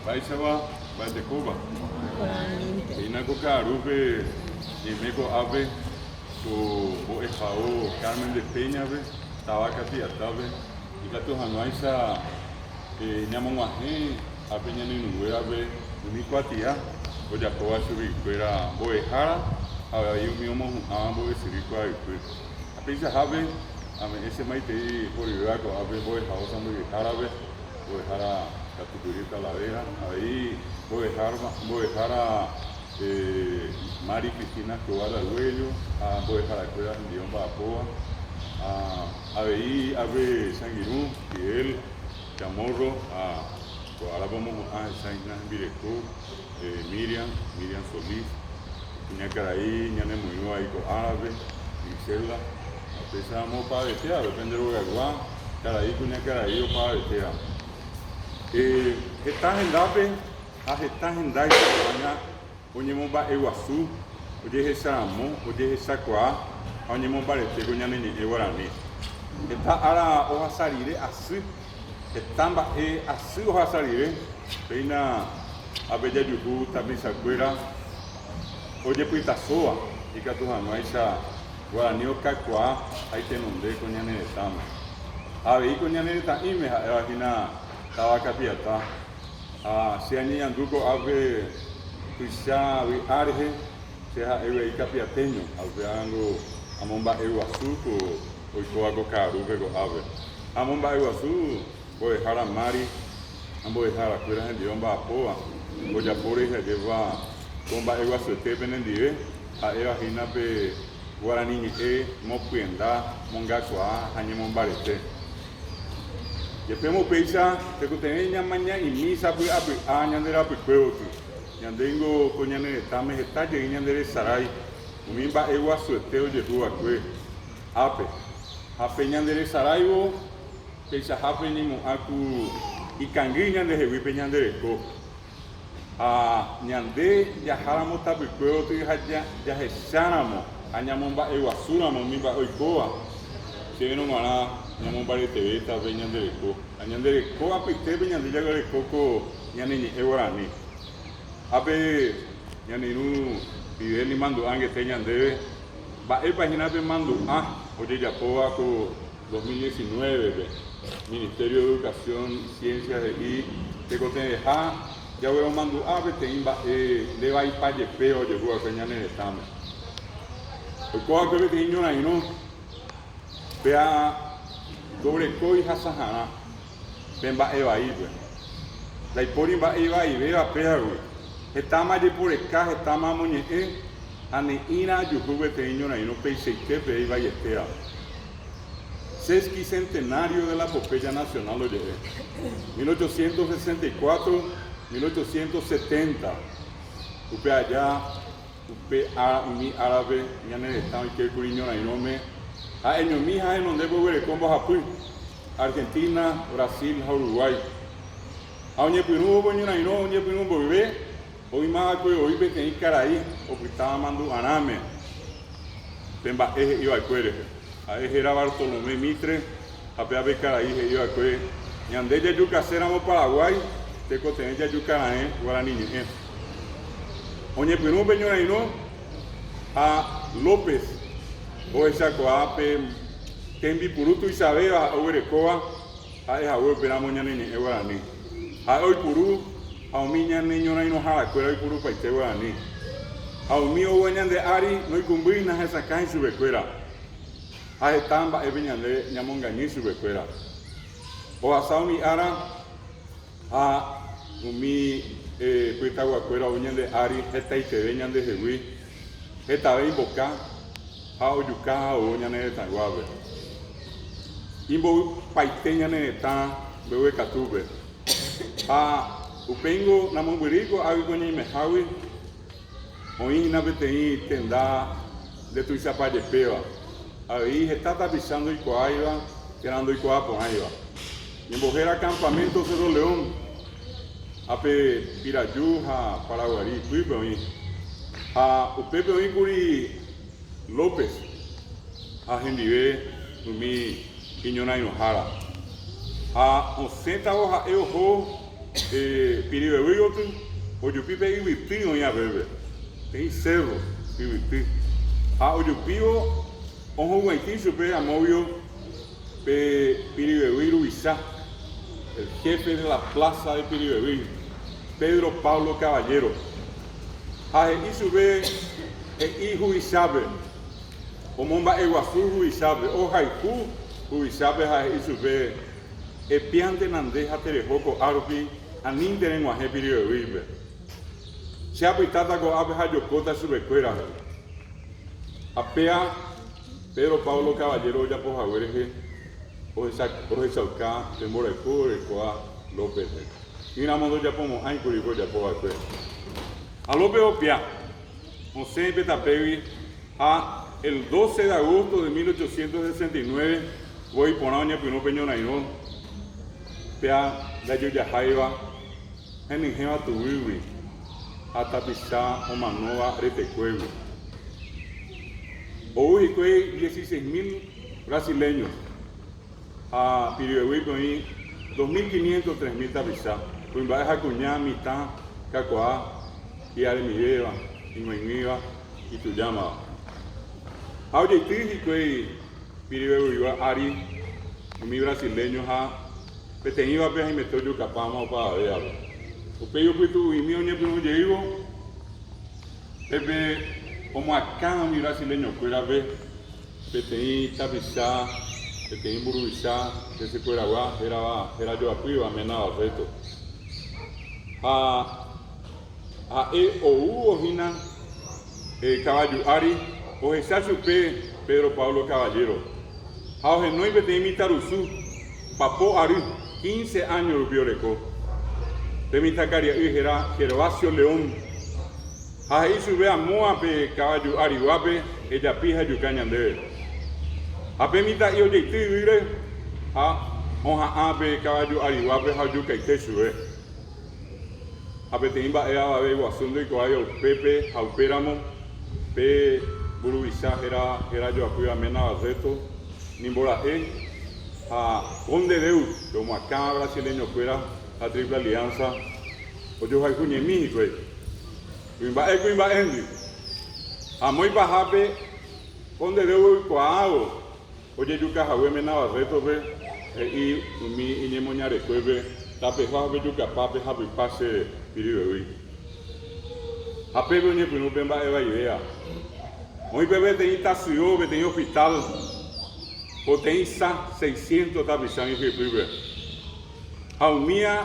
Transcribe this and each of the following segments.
Paisaba, Batecoba. Oralmente. Inaco Carupe, Yemeco Ave, o Ejao Carmen de Peña, Tabaca Tiatabe, y Gato Hanuaisa, Ñamonguaje, a Peña Ninueve, Unicuatia, o Yacoa Subicuera, Boejara, aí o meu amo esse rico aí a pensa habe a esse mais tem por iraco a ver boa house amo de árabe boa hara categoria ladera aí boa Mari Cristina Coara Duelho a boa hara coisa de um bapoa aí a ver Sanguirum que ele Chamorro a agora vamos a Saina Bireco Miriam Solís Ñacaraí, Ñanemuyo, Aico Árabe, Gisela, empezamos para vestir, depende de lo que haga, Caraí con Ñacaraí o para vestir. Estas en Dape, estas en Dape, Oñemos ba Eguazú, Oye Saramo, Oye Sacoa, Oñemos ba vestir con Ñanini, Guaraní. Esta ara hoja salire, así, están ba así hoja salire, peina a Bella Yuhu, también Sacuera. Oye, puita soa, y que tu januaisa, guaraní o cacua, ahí te nombré con ñaneretama. A ver, con ñanereta, y me imagina, estaba capiata. Si hay anduco, ave, tuisa, ave, arge, sea, ave, capiateño, ave, algo, amomba, eguazú, o coago caru, que ave. Amomba, eguazú, voy a dejar a Mari, voy a dejar a cueras en Diomba, a Poa, voy a por ella lleva. Comba ego suete benendive a eva hina pe guarani mopuenda mongacoa hañemon barete yepemo peisa te kutenya maña y misa pu api añandera pu cueotu ñandengo coñane tame estalle ñandere sarai umimba ego suete oye tu acue ape ñandere saraibo peisa hape ni mo aku ikangiña de hewi peñandere ko Ñande viajáramos tapicueo tu ya hecháramos a ñamomba eguazúramos mimba oikoa si vino mara ñamomba de TV tabe ñandereco a ñandereco a pite ñande ya gareco ñanini eguarani ape ñaninu pide ni mando ange te ñande va el página de mando oye ya poa co 2019 Ministerio de Educación Ciencias y te cote ya voy a mandar a ver le va a ir para el peo llegó a peñar en el estame el coa que te niño ahí no vea doble coi hasahana ven va eva ahí pues la hipori va eva y vea pea güey está más de por el caja está más muñe ane ina yo jugué te niño ahí no pensé que ve iba y estea sesquicentenario de la epopeya nacional lo llevé 1864 1870, upe allá, upe mi árabe, ya en el estado y que el curiño ahí no me, en mi hija en donde voy a combo Japón, Argentina, Brasil, Uruguay, oye pues no voy a ir no, oye pues no voy a hoy más que hoy ve que hay caraí, o que estaba mandando aname, temba eje iba a cuere, a eje era Bartolomé Mitre, a pe caraí iba a cuere, y ande ya yo caséramos Paraguay. Teco tener ya yucarané guaraní oye pero un peñón ahí no a López o esa coape que en Bipuruto y Sabeba a Urecoa a esa web pero mañana ni guaraní a hoy puru a un niño niño ahí no jala cuera y puru para este guaraní a un mío guañan de Ari no hay cumbinas esa caja en su becuera a estamba es veñan de ñamongañí su becuera o a Sauni Ara a umi cuita guacuera uñan de Ari esta y te veñan de Jehui esta vez boca a oyuca o uñan de Tanguabe imbo paiteñan de tan bebe catube a upengo namonguirico a uñan y mejawi oína betei tenda de tu isapaye peva ahí está tapizando y coaiba quedando y coa por ahí va y en Bojera Campamento Cerro León ape Pirayú a Paraguarí Cuipeoí a Upepeoí Curi López a Gendive mi Iñona Inojara a 80 hoja eojo Piribewi otro, Oyupipe y Vipino ya bebe. Tem cerro, Pibipi. Oyupivo, Ojo Guaití, supe a Movio, Piribewi Rubizá, el jefe de la plaza de Piribewi, Pedro Pablo Caballero. Y sube, hijo Isabe, Omomba Eguazú Juizabe, o Haiku Juizabe, y sube, Epiante Nandeja Terejoco Arbi, Anindere en Guaje Piribewi. Se ha pitado con abeja yocota subecuera. Apea Pedro Pablo Caballero ya por Jaguereje, o esa acá, temor de Coa López. Y una modo ya como hay curico ya por Jaguereje. A López Opia, José Petapevi, el 12 de agosto de 1869, voy por año Pino Peño Nainón, Pea la Yoya Jaiba, en Ingema Tubiwi. Hasta pisar o Manova Retecuevo. Hoy hay 16.000 brasileños a Piribewi, 2.500, 3.000 tapizá. Pues va a dejar cuñar mitad, Cacoa, y Aremilleva, y Noimiva, y Tuyama. Ahora hay Piribewi, Ari, mi brasileños a Peteniva, Peja y Metoyo Capama para verlo. O peio que tu e meu neto não digo, como acá mi brasileño fuera ver, petei tapizá, petei burubizá, esse fuera agua, era yo apiva, menava reto. O Ojina, Caballo Ari, o esa supe Pedro Pablo Caballero. O genoi petei mi taruzú, papo Ari, 15 años lo bioreco. De mi tacaria era Gervasio León. Ahí sube a Moape, Caballo Arihuape, ella pija Yucañandere. A Pemita y oye, vire a Oja Ape, Caballo Arihuape, Hayuca y Tesue. A Petimba era a Guasundo y Coayo, Pepe, Jaupéramo, Pe Burubizá, era yo a Mena Barreto, Nimbola a Conde Deu, como acá brasileño fuera. La Triple Alianza, o yo hay cuñe México, Cuimba Henry, a muy bajape, donde debo coago, oye yuca Jahué Menabarreto, y mi iñemoñare cueve, tapejabe yuca pape, jape pase, Piribewi. A Pepe oñe no pemba eva idea. Muy bebé de estación, de hospital, potencia 600 tapizán y Piribewi. Aumia,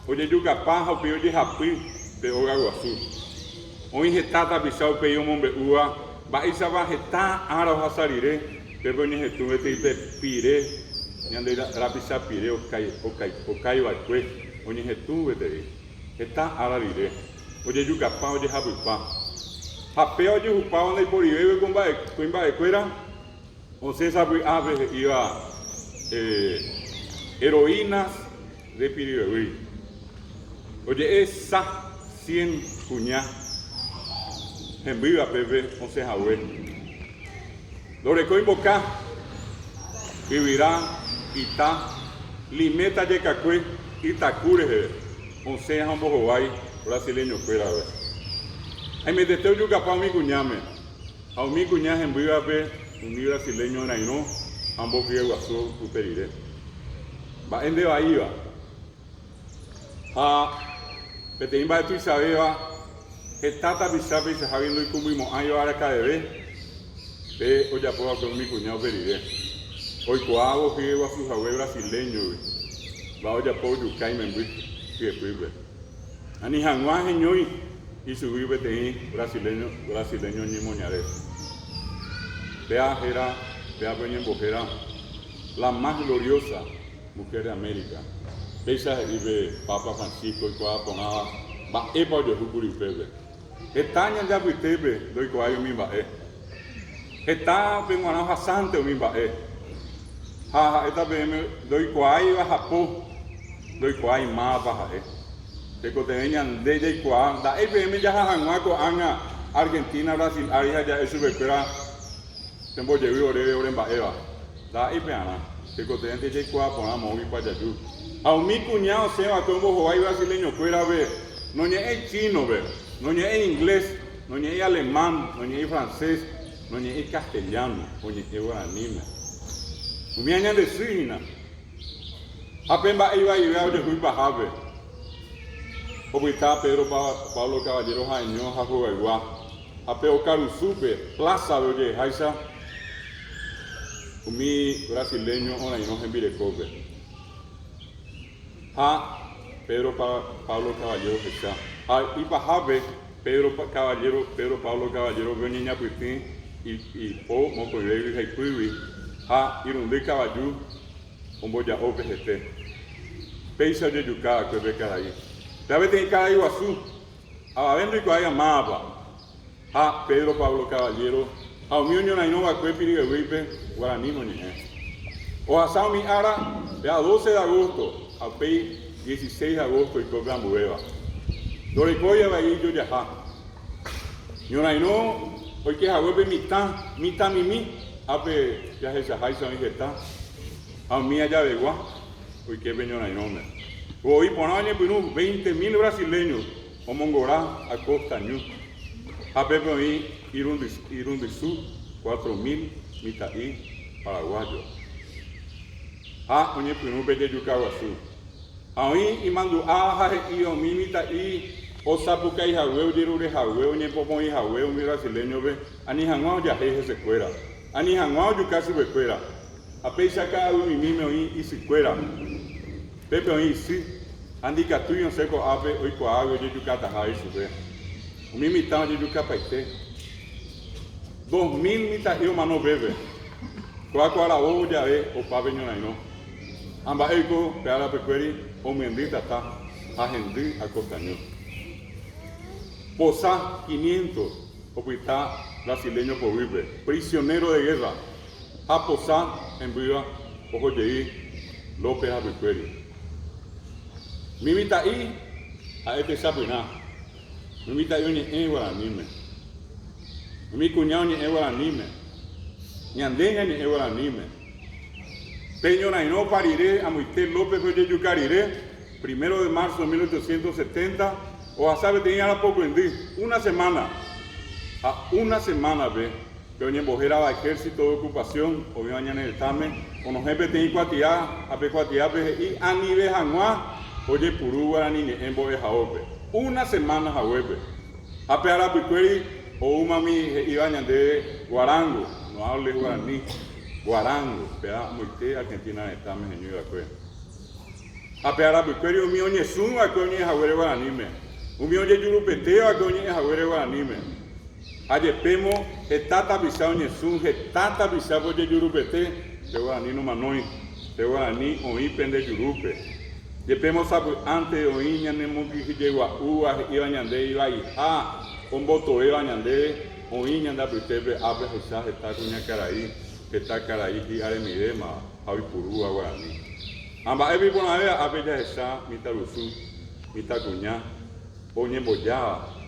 oye yuca paja, o peo de japi, de Ogaguazú. Hoy jetata pisao peo mombe ua, va isa va jeta ara o hasarire, pero ni jetuve te pire, ni ande la pisa pire o kai va kwe, oye jetuve te jeta ara rire. Oye yuca pa, oye japi pa. Japeo oye jupa donde por ibebe con va de cuera, o se sabe ave iba heroínas de Piribewi. Oye, esa 100 cuñá en viva Pepe, once Jahué. Loreco invoca, vivirá, Ita, Limeta Yecacue, Itacure, once Jambojoay, brasileño fuera. Ahí me deteo yo capaz mi cuñame, a mi cuñá en viva Pepe, un brasileño en Aino, ambos que guasó, superiré. Va en de Bahía. Peteín va a tu Isabela, Tata Bisabe y se está viendo y cumplimos años ahora cada vez. Ve, hoy ya puedo con mi cuñado Periré. Hoy coago que va a su jabé brasileño, va hoy ya puedo yucay me envuelve, que después ve. Ani Janguá Geñoy y su vive Peteín brasileño ni moñares. Vea Jera, vea Peña Embojera, la más gloriosa mujer de América. Esa vive Papa Francisco y Coa Ponaba, va epa yo jukuri pepe. Estaña ya puitepe, doy coayo mi va Está penguana jasante mi va esta PM doy coayo a Japón, doy coayo más baja Te coteñan de coa, da EPM ya janguaco anga Argentina, Brasil, Aria ya es su espera. Tempo llevo ore en va da EPM. Te coteñan de coa ponamos y para allá. A mi cuñado se va con vos brasileño fuera ver. No es chino ver, no es inglés, no es alemán, no es francés, no es castellano, no es guaraní. Mi año de Sina. Apenas iba a ir a Jesús Bajabe. Como está Pedro Pablo Caballero Jañón, Jajuegua. Apeo Carusupe, Plaza de Oye Jaisa. Mi brasileño, ahora no en Virecobe. Pedro Pablo Caballero Jesá. Y Bajabe, Pedro Pablo Caballero Beñiña Puitín y O Mocoyegui Jaipuivi. Irundé Caballú, un boya OPGT. Peisa de Yucá, que ve Caraí. Ya ves en Caraí Guazú. Abavendo y Coaya Mapa. Pedro Pablo Caballero. A mi unión ahí no va a cuepir y Wipe, Guaraní no ni es. O a Sao Mi Ara, vea 12 de agosto, a Pei 16 de agosto y Cobran Bueva. Doricoya va a ir yo ya. Yo no, hoy que a Wipe mitad mimi. Ape ya se jaisa mi gesta. A mí allá de Gua, hoy que venía en nombre. Hoy por año pues 20.000 brasileños, o Mongorá, a Costa Ñu. A Pepe hoy Irundisú, 4.000 mitaí paraguayos. Oye pues belle Yucaguazú. Hoy y mando y o mi mitaí. O sapuca y jaweo, dirure jaweo, ni popo y jaweo, mi brasileño ve. Ani janguao ya se cuera. Ani janguao yo casi fuera. A pesar cada uno y mime y si fuera. Pepe hoy sí. Andi catuyo seco ape hoy coago yo yucata jai sube. Mi mitad yo yucapaite. 2.000 mitad yo mano bebe. Coaco la bobo ya ve o pa veño no. Amba eco peala pecueri o mendita ta. Agendí a Costaño. Posa 500. Opita brasileño por vive. Prisionero de guerra. A Posá en viva, ojo Yeí, López Abicueri. Mi mita ahí, a este sapiná. Mi mita ahí ni en guaranime. Mi cuñado ni en guaranime. Ni andeña ni en guaranime. Peño Naino pariré a Moisés López de Yucariré, 1 de marzo de 1870, o a sabe tenía la poco en día, una semana ve. Que hoy en Bojera va ejército de ocupación, hoy mañana en el Tame, con los jefes de Icuatiá, a Pecuatiá, y a nivel Januá, oye Purú, Guaraní, en Boveja Ope. Una semana a Huepe. A Peara Picueri, o Umami, iba de Guarango, no hable Guaraní, Guarango, Pea Moite, Argentina en el Tame, en Yucatán. A Peara Picueri, un mío Ñezún, a Coñe Jaguere Guaraní, un mío Yurupeteo, a Coñe Jaguere Guaraní. Ayepemo, etata pisao Ñezún, etata pisao de Yurupete, de Guaraní no manoi, de Guaraní oí pende Yurupe. Yepemo sabe antes de oí ñanemo que llegó a Ua, iba ñande, iba a un voto iba ñande, oí ñanda pritepe, abre esa, está cuña caraí, está caraí, y aremidema, avi purú a Guaraní. Amba evi por la vez, abre esa, mita luzú, mita cuña, oñe boyaba.